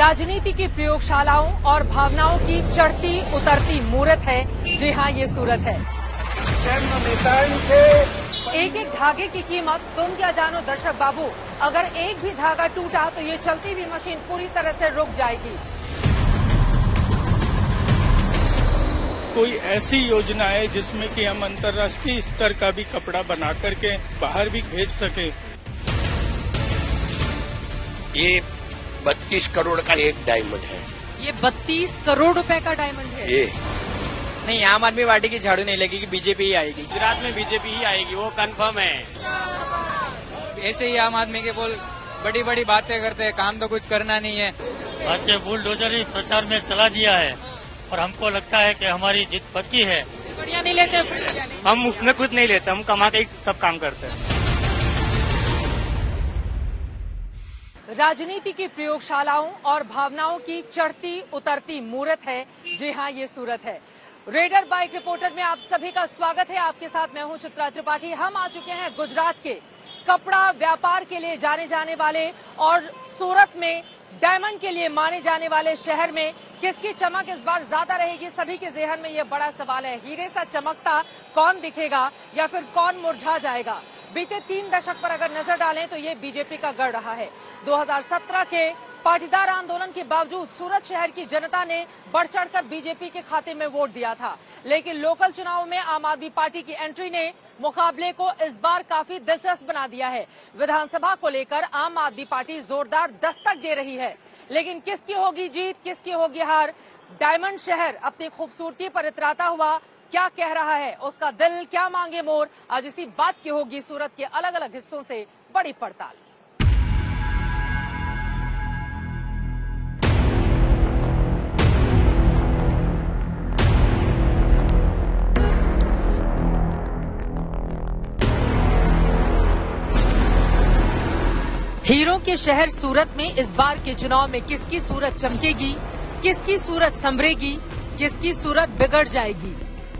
राजनीति की प्रयोगशालाओं और भावनाओं की चढ़ती उतरती मूरत है। जी हाँ, ये सूरत है। एक एक धागे की कीमत तुम क्या जानो दर्शक बाबू। अगर एक भी धागा टूटा तो ये चलती हुई मशीन पूरी तरह से रुक जाएगी। कोई ऐसी योजना है जिसमें कि हम अंतर्राष्ट्रीय स्तर का भी कपड़ा बना करके बाहर भी भेज सके। ये 32 करोड़ का एक डायमंड है। ये 32 करोड़ रुपए का डायमंड है। ये नहीं, आम आदमी पार्टी की झाड़ू नहीं लगेगी, बीजेपी ही आएगी। गुजरात में बीजेपी ही आएगी, वो कंफर्म है। ऐसे ही आम आदमी के बोल बड़ी बड़ी बातें करते हैं, काम तो कुछ करना नहीं है। भारतीय बुलडोजर ही प्रचार में चला दिया है और हमको लगता है कि हमारी जीत पक्की है। बढ़िया नहीं लेते, हम उसमें कुछ नहीं लेते, हम कमा के ही सब काम करते हैं। राजनीति की प्रयोगशालाओं और भावनाओं की चढ़ती उतरती मूरत है। जी हाँ, ये सूरत है। रेडर बाइक रिपोर्टर में आप सभी का स्वागत है। आपके साथ मैं हूं चित्रा त्रिपाठी। हम आ चुके हैं गुजरात के कपड़ा व्यापार के लिए जाने जाने वाले और सूरत में डायमंड के लिए माने जाने वाले शहर में किसकी चमक इस बार ज्यादा रहेगी, सभी के जेहन में ये बड़ा सवाल है। हीरे सा चमकता कौन दिखेगा या फिर कौन मुरझा जाएगा। बीते 3 दशक पर अगर नजर डालें तो ये बीजेपी का गढ़ रहा है। 2017 के पाटीदार आंदोलन के बावजूद सूरत शहर की जनता ने बढ़ चढ़कर बीजेपी के खाते में वोट दिया था, लेकिन लोकल चुनाव में आम आदमी पार्टी की एंट्री ने मुकाबले को इस बार काफी दिलचस्प बना दिया है। विधानसभा को लेकर आम आदमी पार्टी जोरदार दस्तक दे रही है, लेकिन किसकी होगी जीत, किसकी होगी हार। डायमंड शहर अपनी खूबसूरती पर इतराता हुआ क्या कह रहा है, उसका दिल क्या मांगे मोर। आज इसी बात की होगी सूरत के अलग अलग हिस्सों से बड़ी पड़ताल। हीरों के शहर सूरत में इस बार के चुनाव में किसकी सूरत चमकेगी, किसकी सूरत संभरेगी, किसकी सूरत बिगड़ जाएगी,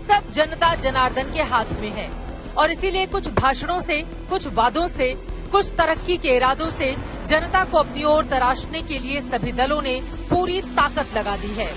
सब जनता जनार्दन के हाथ में है। और इसीलिए कुछ भाषणों से, कुछ वादों से, कुछ तरक्की के इरादों से जनता को अपनी ओर तराशने के लिए सभी दलों ने पूरी ताकत लगा दी है।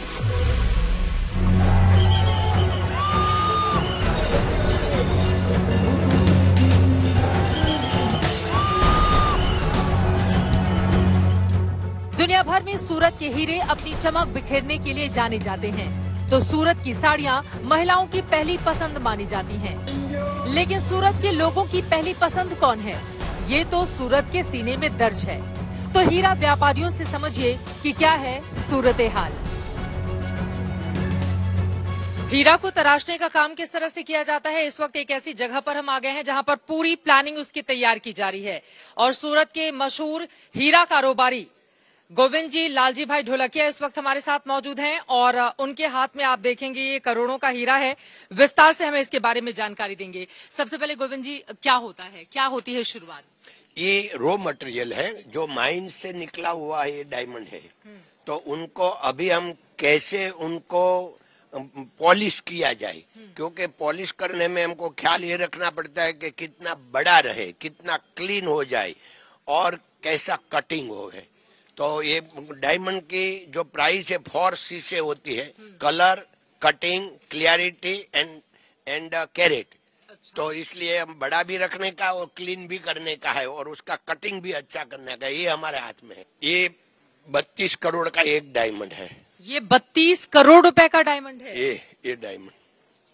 दुनिया भर में सूरत के हीरे अपनी चमक बिखेरने के लिए जाने जाते हैं, तो सूरत की साड़ियां महिलाओं की पहली पसंद मानी जाती हैं। लेकिन सूरत के लोगों की पहली पसंद कौन है, ये तो सूरत के सीने में दर्ज है। तो हीरा व्यापारियों से समझिए कि क्या है सूरत हाल। हीरा को तराशने का काम किस तरह से किया जाता है, इस वक्त एक ऐसी जगह पर हम आ गए हैं जहां पर पूरी प्लानिंग उसकी तैयार की जा रही है। और सूरत के मशहूर हीरा कारोबारी गोविंद जी, लालजी भाई ढोलकिया इस वक्त हमारे साथ मौजूद हैं और उनके हाथ में आप देखेंगे ये करोड़ों का हीरा है। विस्तार से हमें इसके बारे में जानकारी देंगे। सबसे पहले गोविंद जी, क्या होता है, क्या होती है शुरुआत? ये रॉ मटेरियल है जो माइन से निकला हुआ ये डायमंड है। तो उनको अभी हम कैसे उनको पॉलिश किया जाए, क्योंकि पॉलिश करने में हमको ख्याल ये रखना पड़ता है कि कितना बड़ा रहे, कितना क्लीन हो जाए और कैसा कटिंग हो है। तो ये डायमंड की जो प्राइस है 4 C से होती है, colour, cutting, clarity and carrot. तो इसलिए हम बड़ा भी रखने का और क्लीन भी करने का है और उसका कटिंग भी अच्छा करने का, ये हमारे हाथ में है। ये 32 करोड़ का एक डायमंड है। ये 32 करोड़ रुपए का डायमंड है। ये डायमंड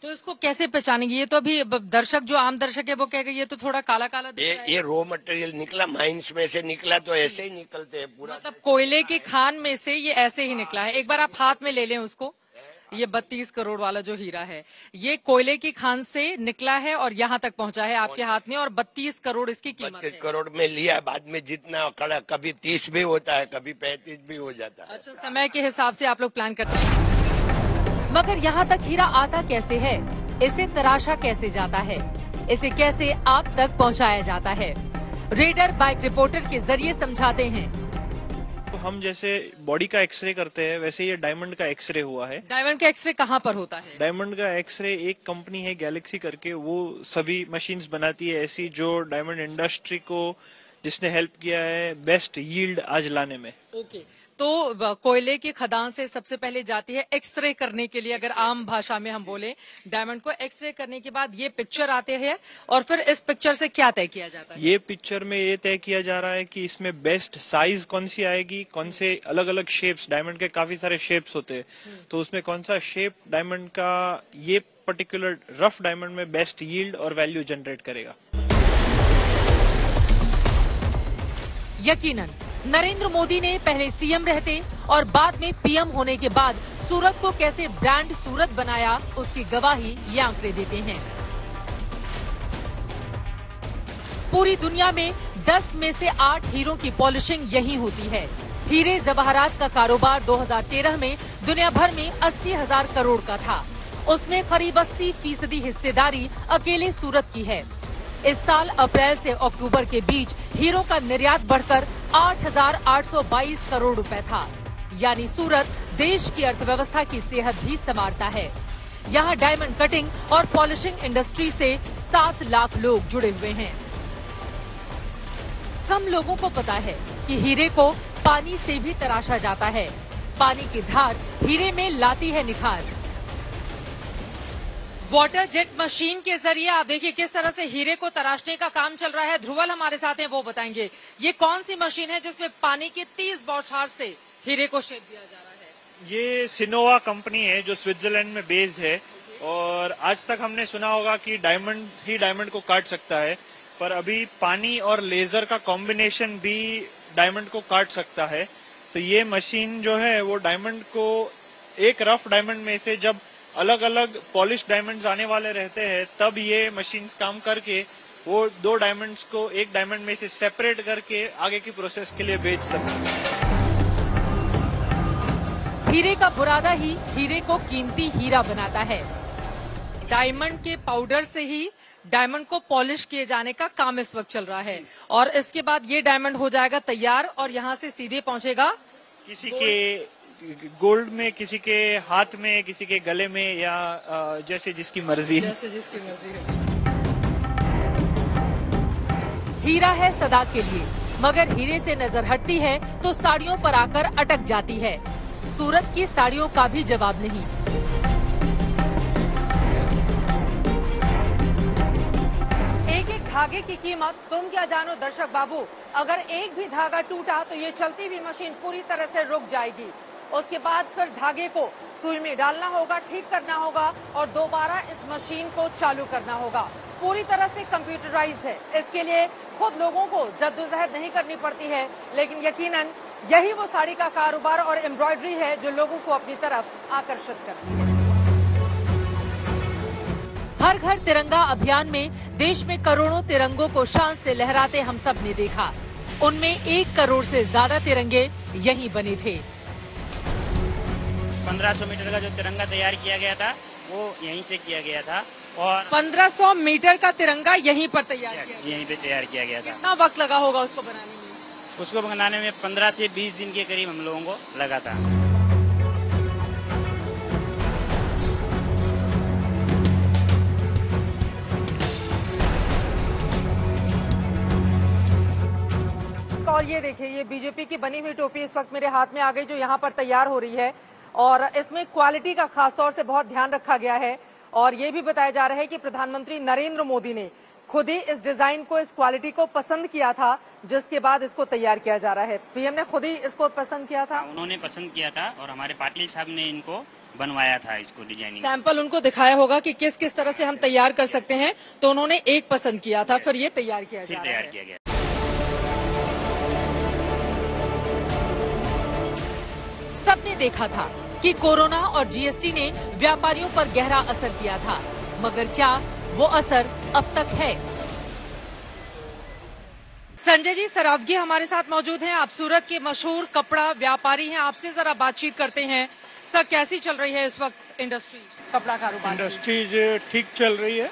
तो इसको कैसे पहचानेंगे? ये तो अभी दर्शक, जो आम दर्शक है वो कहेगा ये तो थोड़ा काला काला दिख रहा है। ये रॉ मटेरियल निकला, माइंस में से निकला, तो ऐसे ही निकलते हैं पूरा। मतलब कोयले की खान में से ये ऐसे ही निकला है। एक बार आप हाथ में ले लें उसको। ये 32 करोड़ वाला जो हीरा है ये कोयले की खान से निकला है और यहाँ तक पहुँचा है आपके हाथ में, और 32 करोड़ इसकी कीमत है। 32 करोड़ में लिया, बाद में जितना कड़ा, कभी 30 भी होता है, कभी 35 भी हो जाता है। अच्छा, समय के हिसाब से आप लोग प्लान करते हैं। मगर यहाँ तक हीरा आता कैसे है, इसे तराशा कैसे जाता है, इसे कैसे आप तक पहुँचाया जाता है, रेडर बाइक रिपोर्टर के जरिए समझाते हैं। तो हम जैसे बॉडी का एक्सरे करते हैं, वैसे ये डायमंड का एक्सरे हुआ है। डायमंड का एक्सरे कहाँ पर होता है? डायमंड का एक्सरे एक कंपनी है गैलेक्सी करके, वो सभी मशीन्स बनाती है ऐसी, जो डायमंड इंडस्ट्री को जिसने हेल्प किया है बेस्ट यील्ड आज लाने में। ओके, तो कोयले की खदान से सबसे पहले जाती है एक्सरे करने के लिए, अगर आम भाषा में हम बोले, डायमंड को एक्सरे करने के बाद ये पिक्चर आते हैं और फिर इस पिक्चर से क्या तय किया जाता है? ये पिक्चर में ये तय किया जा रहा है कि इसमें बेस्ट साइज कौन सी आएगी, कौन से अलग अलग शेप्स, डायमंड के काफी सारे शेप्स होते हैं, तो उसमें कौन सा शेप डायमंड का ये पर्टिकुलर रफ डायमंड में बेस्ट यील्ड और वैल्यू जनरेट करेगा। यकीनन नरेंद्र मोदी ने पहले सीएम रहते और बाद में पीएम होने के बाद सूरत को कैसे ब्रांड सूरत बनाया, उसकी गवाही ये आंकड़े देते हैं। पूरी दुनिया में 10 में से 8 हीरों की पॉलिशिंग यहीं होती है। हीरे जवाहरात का कारोबार 2013 में दुनिया भर में 80,000 करोड़ का था। उसमें करीब 80% हिस्सेदारी अकेले सूरत की है। इस साल अप्रैल से अक्टूबर के बीच हीरों का निर्यात बढ़कर 8,822 करोड़ रुपए था। यानी सूरत देश की अर्थव्यवस्था की सेहत भी संवारता है। यहाँ डायमंड कटिंग और पॉलिशिंग इंडस्ट्री से 7 लाख लोग जुड़े हुए हैं। कम लोगों को पता है कि हीरे को पानी से भी तराशा जाता है। पानी की धार हीरे में लाती है निखार। वाटर जेट मशीन के जरिए आप देखिए किस तरह से हीरे को तराशने का काम चल रहा है। ध्रुवल हमारे साथ हैं, वो बताएंगे ये कौन सी मशीन है जिसमें पानी की 30 बौछार से हीरे को शेप दिया जा रहा है। ये सिनोवा कंपनी है जो स्विट्जरलैंड में बेस्ड है, और आज तक हमने सुना होगा कि डायमंड ही डायमंड को काट सकता है, पर अभी पानी और लेजर का कॉम्बिनेशन भी डायमंड को काट सकता है। तो ये मशीन जो है वो डायमंड को, एक रफ डायमंड में से जब अलग अलग पॉलिश डायमंड्स आने वाले रहते हैं, तब ये मशीन्स काम करके वो 2 डायमंड्स को एक डायमंड में से सेपरेट करके आगे की प्रोसेस के लिए बेच सकते हैं। हीरे का बुरादा ही हीरे को कीमती हीरा बनाता है। डायमंड के पाउडर से ही डायमंड को पॉलिश किए जाने का काम इस वक्त चल रहा है, और इसके बाद ये डायमंड हो जाएगा तैयार और यहाँ से सीधे पहुंचेगा किसी के गोल्ड में, किसी के हाथ में, किसी के गले में, या जैसे जिसकी मर्जी है। हीरा है सदा के लिए, मगर हीरे से नजर हटती है तो साड़ियों पर आकर अटक जाती है। सूरत की साड़ियों का भी जवाब नहीं। एक एक धागे की कीमत तुम क्या जानो दर्शक बाबू। अगर एक भी धागा टूटा तो ये चलती हुई मशीन पूरी तरह से रुक जाएगी। उसके बाद फिर धागे को सुई में डालना होगा, ठीक करना होगा और दोबारा इस मशीन को चालू करना होगा। पूरी तरह से कंप्यूटराइज है। इसके लिए खुद लोगों को जद्दोजहद नहीं करनी पड़ती है, लेकिन यकीनन यही वो साड़ी का कारोबार और एम्ब्रॉयडरी है जो लोगों को अपनी तरफ आकर्षित करती है। हर घर तिरंगा अभियान में देश में करोड़ों तिरंगों को शान से लहराते हम सब ने देखा। उनमें 1 करोड़ से ज्यादा तिरंगे यहीं बने थे। 1500 मीटर का जो तिरंगा तैयार किया गया था वो यहीं से किया गया था, और 1500 मीटर का तिरंगा यहीं पर तैयार किया गया। यहीं पे तैयार किया गया था। कितना वक्त लगा होगा उसको बनाने में? उसको बनाने में 15 से 20 दिन के करीब हम लोगों को लगा था। और ये देखिए, ये बीजेपी की बनी हुई टोपी इस वक्त मेरे हाथ में आ गई जो यहाँ पर तैयार हो रही है, और इसमें क्वालिटी का खासतौर से बहुत ध्यान रखा गया है। और ये भी बताया जा रहा है कि प्रधानमंत्री नरेंद्र मोदी ने खुद ही इस डिजाइन को, इस क्वालिटी को पसंद किया था, जिसके बाद इसको तैयार किया जा रहा है। पीएम ने खुद ही इसको पसंद किया था। उन्होंने पसंद किया था और हमारे पाटिल साहब ने इनको बनवाया था, इसको डिजाइनिंग। सैंपल उनको दिखाया होगा कि किस किस तरह से हम तैयार कर सकते हैं, तो उन्होंने एक पसंद किया था, फिर ये तैयार किया जा रहा है। सबने देखा था कि कोरोना और जीएसटी ने व्यापारियों पर गहरा असर किया था, मगर क्या वो असर अब तक है? संजय जी सरावगी हमारे साथ मौजूद हैं। आप सूरत के मशहूर कपड़ा व्यापारी हैं, आपसे जरा बातचीत करते हैं। सर, कैसी चल रही है इस वक्त इंडस्ट्री, कपड़ा कारोबार? इंडस्ट्रीज ठीक चल रही है।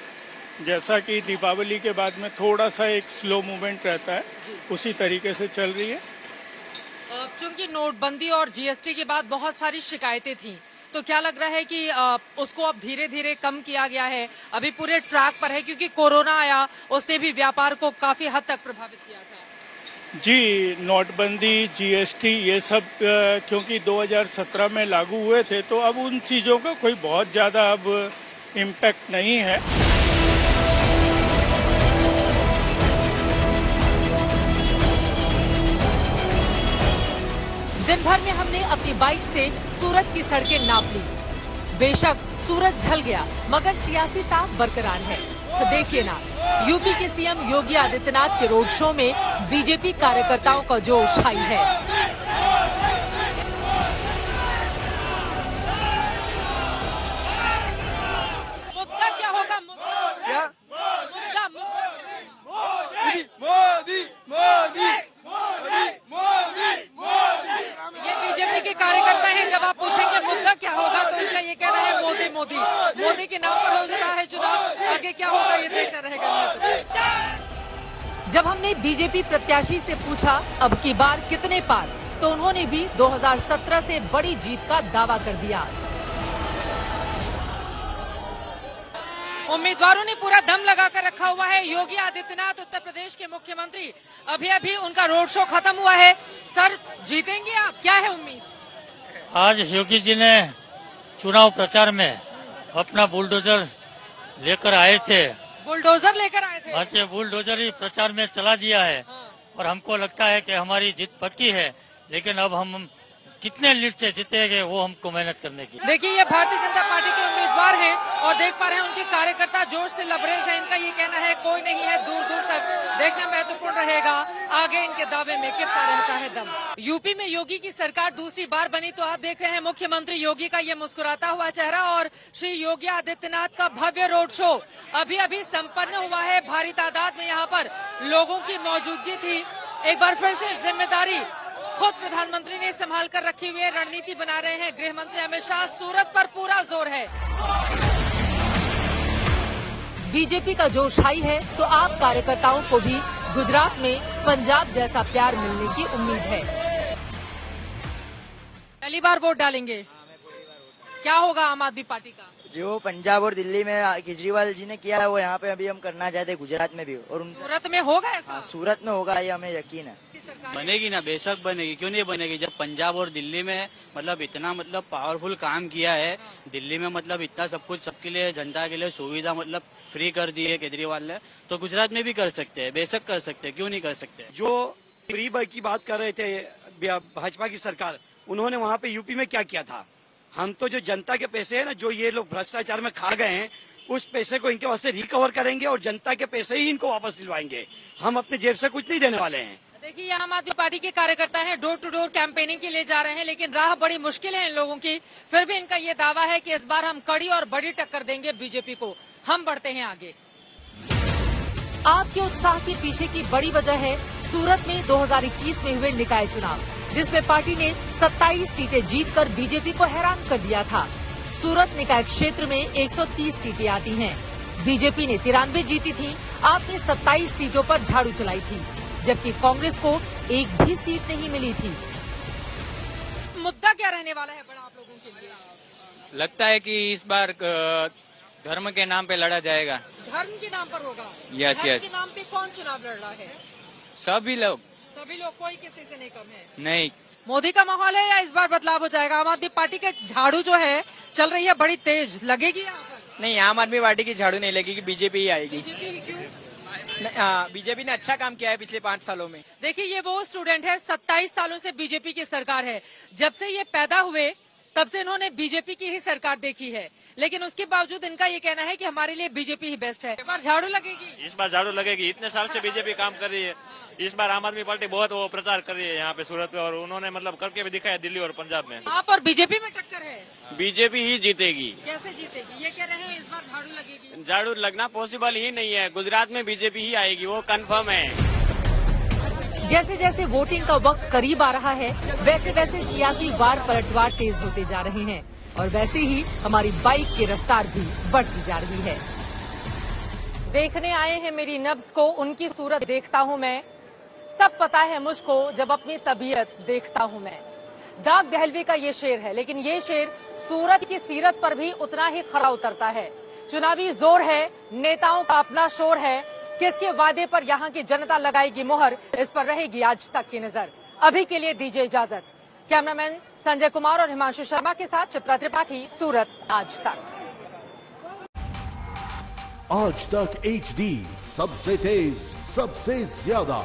जैसा कि दीपावली के बाद में थोड़ा सा एक स्लो मूवमेंट रहता है, उसी तरीके से चल रही है। चूंकि नोटबंदी और जीएसटी के बाद बहुत सारी शिकायतें थी, तो क्या लग रहा है कि उसको अब धीरे धीरे कम किया गया है? अभी पूरे ट्रैक पर है, क्योंकि कोरोना आया, उसने भी व्यापार को काफी हद तक प्रभावित किया था। जी, नोटबंदी, जीएसटी ये सब क्योंकि 2017 में लागू हुए थे, तो अब उन चीजों का कोई बहुत ज्यादा अब इम्पैक्ट नहीं है। दिन भर में हमने अपनी बाइक से सूरत की सड़कें नाप ली। बेशक सूरज ढल गया, मगर सियासी ताप बरकरार है। तो देखिए ना, यूपी के सीएम योगी आदित्यनाथ के रोड शो में बीजेपी कार्यकर्ताओं का जोश हाई है। मुद्दा क्या होगा? क्या? मुद्दा मोदी मोदी मोदी मोदी मोदी मोदी। ये बीजेपी के कार्यकर्ता हैं। जब आप पूछेंगे मुद्दा क्या होगा तो इनका ये कहना है मोदी मोदी मोदी के नाम पर हो रहा है चुनाव। आगे क्या होगा ये देखना रहेगा। जब हमने बीजेपी प्रत्याशी से पूछा अब की बार कितने पार, तो उन्होंने भी 2017 से बड़ी जीत का दावा कर दिया। उम्मीदवारों ने पूरा दम लगाकर रखा हुआ है। योगी आदित्यनाथ उत्तर प्रदेश के मुख्यमंत्री, अभी अभी उनका रोड शो खत्म हुआ है। सर, जीतेंगे आप? क्या है उम्मीद? आज योगी जी ने चुनाव प्रचार में अपना बुलडोजर लेकर आए थे। बुलडोजर लेकर आए थे? आज ये बुलडोजर ही प्रचार में चला दिया है और हमको लगता है कि हमारी जीत पक्की है, लेकिन अब हम कितने लीड से जीतेंगे वो हमको मेहनत करने की। देखिए, ये भारतीय जनता पार्टी के उम्मीदवार हैं और देख पा रहे हैं उनके कार्यकर्ता जोश से लबरेज हैं। इनका ये कहना है कोई नहीं है दूर दूर तक। देखना महत्वपूर्ण रहेगा आगे इनके दावे में कितना रहता है दम। यूपी में योगी की सरकार दूसरी बार बनी तो आप देख रहे हैं मुख्यमंत्री योगी का ये मुस्कुराता हुआ चेहरा और श्री योगी आदित्यनाथ का भव्य रोड शो अभी अभी संपन्न हुआ है। भारी तादाद में यहाँ पर लोगों की मौजूदगी थी। एक बार फिर से जिम्मेदारी खुद प्रधानमंत्री ने संभाल कर रखी हुई है। रणनीति बना रहे हैं गृह मंत्री अमित शाह। सूरत पर पूरा जोर है। बीजेपी का जोश हाई है तो आप कार्यकर्ताओं को भी गुजरात में पंजाब जैसा प्यार मिलने की उम्मीद है। पहली बार वोट डालेंगे? क्या होगा आम आदमी पार्टी का? जो पंजाब और दिल्ली में केजरीवाल जी ने किया है वो यहाँ पे अभी हम करना चाहते हैं गुजरात में भी। और सूरत में होगा ऐसा? हाँ, सूरत में होगा, ये हमें यकीन है। बनेगी ना, बेशक बनेगी, क्यों नहीं बनेगी। जब पंजाब और दिल्ली में मतलब इतना मतलब पावरफुल काम किया है, दिल्ली में मतलब इतना सब कुछ सबके लिए जनता के लिए सुविधा मतलब फ्री कर दी है केजरीवाल ने, तो गुजरात में भी कर सकते हैं, बेशक कर सकते हैं, क्यों नहीं कर सकते। जो फ्री बस की बात कर रहे थे भाजपा की सरकार, उन्होंने वहाँ पे यूपी में क्या किया था? हम तो जो जनता के पैसे है ना, जो ये लोग भ्रष्टाचार में खा गए हैं, उस पैसे को इनके वास्ते रिकवर करेंगे और जनता के पैसे ही इनको वापस दिलवाएंगे। हम अपने जेब से कुछ नहीं देने वाले हैं। देखिए, आम आदमी पार्टी के कार्यकर्ता हैं, डोर टू डोर कैंपेनिंग के लिए जा रहे हैं, लेकिन राह बड़ी मुश्किल है इन लोगों की। फिर भी इनका ये दावा है कि इस बार हम कड़ी और बड़ी टक्कर देंगे बीजेपी को। हम बढ़ते हैं आगे। आपके उत्साह के पीछे की बड़ी वजह है सूरत में 2021 में हुए निकाय चुनाव, जिसमें पार्टी ने 27 सीटें जीतकर बीजेपी को हैरान कर दिया था। सूरत निकाय क्षेत्र में 130 सीटें आती हैं। बीजेपी ने 93 जीती थी। आपने 27 सीटों पर झाड़ू चलाई थी, जबकि कांग्रेस को एक भी सीट नहीं मिली थी। मुद्दा क्या रहने वाला है बड़ा आप लोगों के लिए? लगता है कि इस बार धर्म के नाम पे लड़ा जाएगा। धर्म के नाम पर होगा? यस धर्म यस। के नाम पे कौन चुनाव लड़ रहा है? सभी लोग, कोई किसी से नहीं कम है। नहीं। मोदी का माहौल है या इस बार बदलाव हो जाएगा? आम आदमी पार्टी के झाड़ू जो है चल रही है बड़ी तेज, लगेगी यहाँ पर? नहीं, आम आदमी पार्टी की झाड़ू नहीं लगेगी, बीजेपी ही आएगी। बीजेपी ही क्यों? बीजेपी ने अच्छा काम किया है पिछले 5 सालों में। देखिए, ये वो स्टूडेंट है, 27 सालों से बीजेपी की सरकार है। जब से ये पैदा हुए तब से इन्होंने बीजेपी की ही सरकार देखी है, लेकिन उसके बावजूद इनका ये कहना है कि हमारे लिए बीजेपी ही बेस्ट है। इस बार झाड़ू लगेगी? इस बार झाड़ू लगेगी। इतने साल से बीजेपी काम कर रही है, इस बार आम आदमी पार्टी बहुत वो प्रचार कर रही है यहाँ पे सूरत में, और उन्होंने मतलब करके भी दिखाया दिल्ली और पंजाब में। आप और बीजेपी में टक्कर है? बीजेपी ही जीतेगी। कैसे जीतेगी? ये कह रहे हैं इस बार झाड़ू लगेगी। झाड़ू लगना पॉसिबल ही नहीं है, गुजरात में बीजेपी ही आएगी, वो कंफर्म है। जैसे जैसे वोटिंग का वक्त करीब आ रहा है, वैसे वैसे सियासी वार पलटवार तेज होते जा रहे हैं और वैसे ही हमारी बाइक की रफ्तार भी बढ़ती जा रही है। देखने आए हैं मेरी नब्ज को, उनकी सूरत देखता हूँ मैं। सब पता है मुझको जब अपनी तबीयत देखता हूँ मैं। डाक दहलवी का ये शेर है, लेकिन ये शेर सूरत की सीरत पर भी उतना ही खरा उतरता है। चुनावी जोर है, नेताओं का अपना शोर है, किसके वादे पर यहाँ की जनता लगाएगी मोहर, इस पर रहेगी आज तक की नजर। अभी के लिए दीजिए इजाजत। कैमरामैन संजय कुमार और हिमांशु शर्मा के साथ चित्रा त्रिपाठी, सूरत, आज तक। आज तक HD, सबसे तेज, सबसे ज्यादा।